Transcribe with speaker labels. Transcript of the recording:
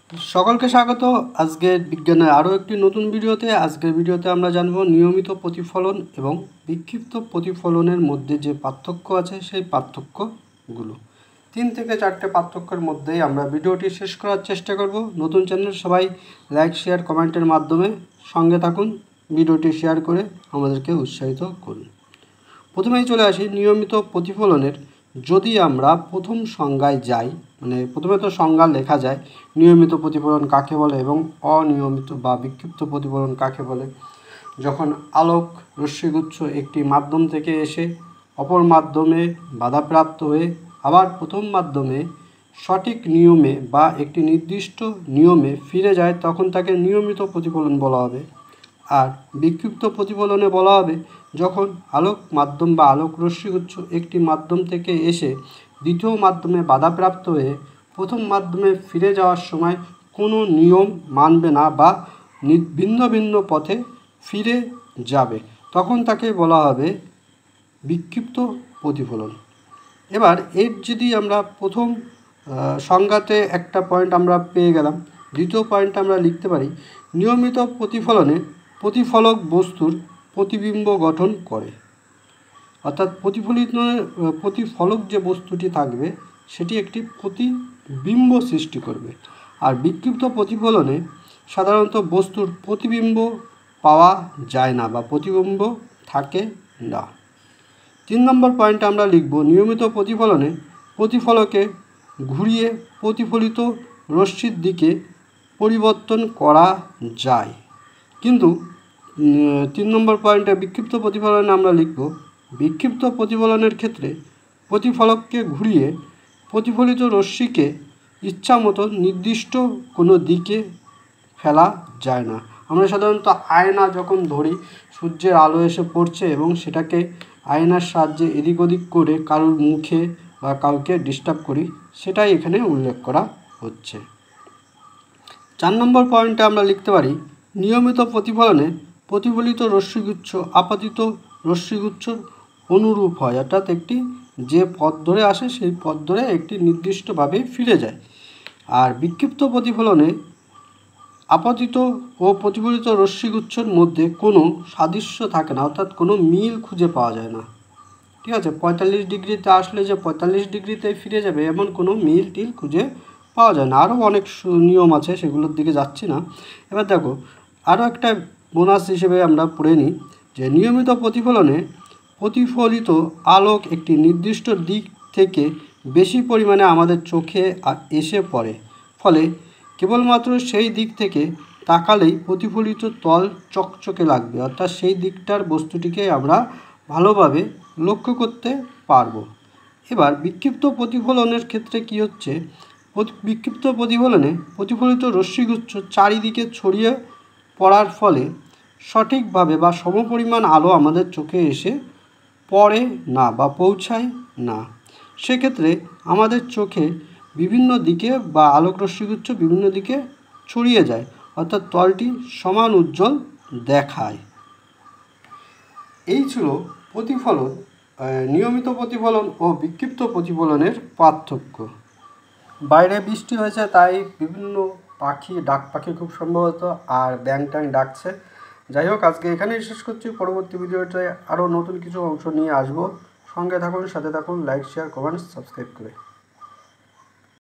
Speaker 1: সকলকে স্বাগত আজকের বিজ্ঞানের আরও একটি নতুন ভিডিওতে। আজকের ভিডিওতে আমরা জানব নিয়মিত প্রতিফলন এবং বিক্ষিপ্ত প্রতিফলনের মধ্যে যে পার্থক্য আছে সেই পার্থক্যগুলো। 3 থেকে 4টে পার্থক্যের মধ্যেই আমরা ভিডিওটি শেষ করার চেষ্টা করব। নতুন চ্যানেল সবাই লাইক শেয়ার কমেন্টের মাধ্যমে সঙ্গে থাকুন, ভিডিওটি শেয়ার করে আমাদেরকে উৎসাহিত করুন। প্রথমেই চলে আসি নিয়মিত প্রতিফলনের। যদি আমরা প্রথম সংজ্ঞায় যাই, মানে প্রথমে তো সংজ্ঞা লেখা যায় নিয়মিত প্রতিফলন কাকে বলে এবং অনিয়মিত বা বিক্ষিপ্ত প্রতিফলন কাকে বলে। যখন আলোক রশ্মিগুচ্ছ একটি মাধ্যম থেকে এসে অপর মাধ্যমে বাধাপ্রাপ্ত হয়ে আবার প্রথম মাধ্যমে সঠিক নিয়মে বা একটি নির্দিষ্ট নিয়মে ফিরে যায়, তখন তাকে নিয়মিত প্রতিফলন বলা হবে। আর বিক্ষিপ্ত প্রতিফলনে বলা হবে যখন আলোক মাধ্যম বা আলোক রশ্মিগুচ্ছ একটি মাধ্যম থেকে এসে দ্বিতীয় মাধ্যমে বাধাপ্রাপ্ত হয়ে প্রথম মাধ্যমে ফিরে যাওয়ার সময় কোনো নিয়ম মানবে না বা ভিন্ন ভিন্ন পথে ফিরে যাবে, তখন তাকে বলা হবে বিক্ষিপ্ত প্রতিফলন। এবার এর যদি আমরা প্রথম সংজ্ঞাতে একটা পয়েন্ট আমরা পেয়ে গেলাম, দ্বিতীয় পয়েন্ট আমরা লিখতে পারি নিয়মিত প্রতিফলনে প্রতিফলক বস্তুর প্রতিবিম্ব গঠন করে। অর্থাৎ প্রতিফলক যে বস্তুটি থাকবে সেটি একটি প্রতিবিম্ব সৃষ্টি করবে। আর বিক্ষিপ্ত প্রতিফলনে সাধারণত বস্তুর প্রতিবিম্ব পাওয়া যায় না বা প্রতিবিম্ব থাকে না। 3 নম্বর পয়েন্টে আমরা লিখব নিয়মিত প্রতিফলনে প্রতিফলকে ঘুরিয়ে প্রতিফলিত রশ্মির দিকে পরিবর্তন করা যায়। কিন্তু 3 নম্বর পয়েন্টে বিক্ষিপ্ত প্রতিফলনে আমরা লিখব বিক্ষিপ্ত প্রতিফলনের ক্ষেত্রে প্রতিফলককে ঘুরিয়ে প্রতিফলিত রশ্মিকে ইচ্ছামতো নির্দিষ্ট কোনো দিকে ফেলা যায় না। আমরা সাধারণত আয়না যখন ধরি, সূর্যের আলো এসে পড়ছে এবং সেটাকে আয়নার সাহায্যে এদিক ওদিক করে কারোর মুখে বা কাউকে ডিস্টার্ব করি, সেটাই এখানে উল্লেখ করা হচ্ছে। 4 নম্বর পয়েন্টে আমরা লিখতে পারি নিয়মিত প্রতিফলনে প্রতিফলিত রশ্মিগুচ্ছ আপতিত রশ্মিগুচ্ছর অনুরূপ হয়, অর্থাৎ একটি যে পথ ধরে আসে সেই পথ ধরে একটি নির্দিষ্টভাবে ফিরে যায়। আর বিক্ষিপ্ত প্রতিফলনে আপতিত ও প্রতিফলিত রশ্মিগুচ্ছর মধ্যে কোনো সাদৃশ্য থাকে না, অর্থাৎ কোনো মিল খুঁজে পাওয়া যায় না। ঠিক আছে, 45 ডিগ্রিতে আসলে যে 45 ডিগ্রিতে ফিরে যাবে এমন কোনো মিল টিল খুঁজে পাওয়া যায় না। আরও অনেক নিয়ম আছে, সেগুলোর দিকে যাচ্ছি না। এবার দেখো আরও একটা বোনাস হিসেবে আমরা পড়ে নিই যে নিয়মিত প্রতিফলনে প্রতিফলিত আলোক একটি নির্দিষ্ট দিক থেকে বেশি পরিমাণে আমাদের চোখে এসে পড়ে, ফলে কেবলমাত্র সেই দিক থেকে তাকালেই প্রতিফলিত তল চকচকে লাগবে, অর্থাৎ সেই দিকটার বস্তুটিকে আমরা ভালোভাবে লক্ষ্য করতে পারবো। এবার বিক্ষিপ্ত প্রতিফলনের ক্ষেত্রে কি হচ্ছে, বিক্ষিপ্ত প্রতিফলনে প্রতিফলিত রশ্মিগুচ্ছ চারিদিকে ছড়িয়ে পড়ার ফলে সঠিকভাবে বা সমপরিমাণ আলো আমাদের চোখে এসে পড়ে না বা পৌঁছায় না। সেক্ষেত্রে আমাদের চোখে বিভিন্ন দিকে বা আলোক রশ্মিগুচ্ছ বিভিন্ন দিকে ছড়িয়ে যায়, অর্থাৎ তলটি সমান উজ্জ্বল দেখায়। এই ছিল প্রতিফলন, নিয়মিত প্রতিফলন ও বিক্ষিপ্ত প্রতিফলনের পার্থক্য। বাইরে বৃষ্টি হয়েছে তাই বিভিন্ন পাখি, ডাক পাখি খুব সম্ভবত, আর ব্যাং ট্যাং ডাকছে। যাই হোক, আজকে এখানেই শেষ করছি। পরবর্তী ভিডিওতে আরও নতুন কিছু অংশ নিয়ে আসবো। সঙ্গে থাকুন, সাথে থাকুন, লাইক শেয়ার কমেন্ট সাবস্ক্রাইব করে।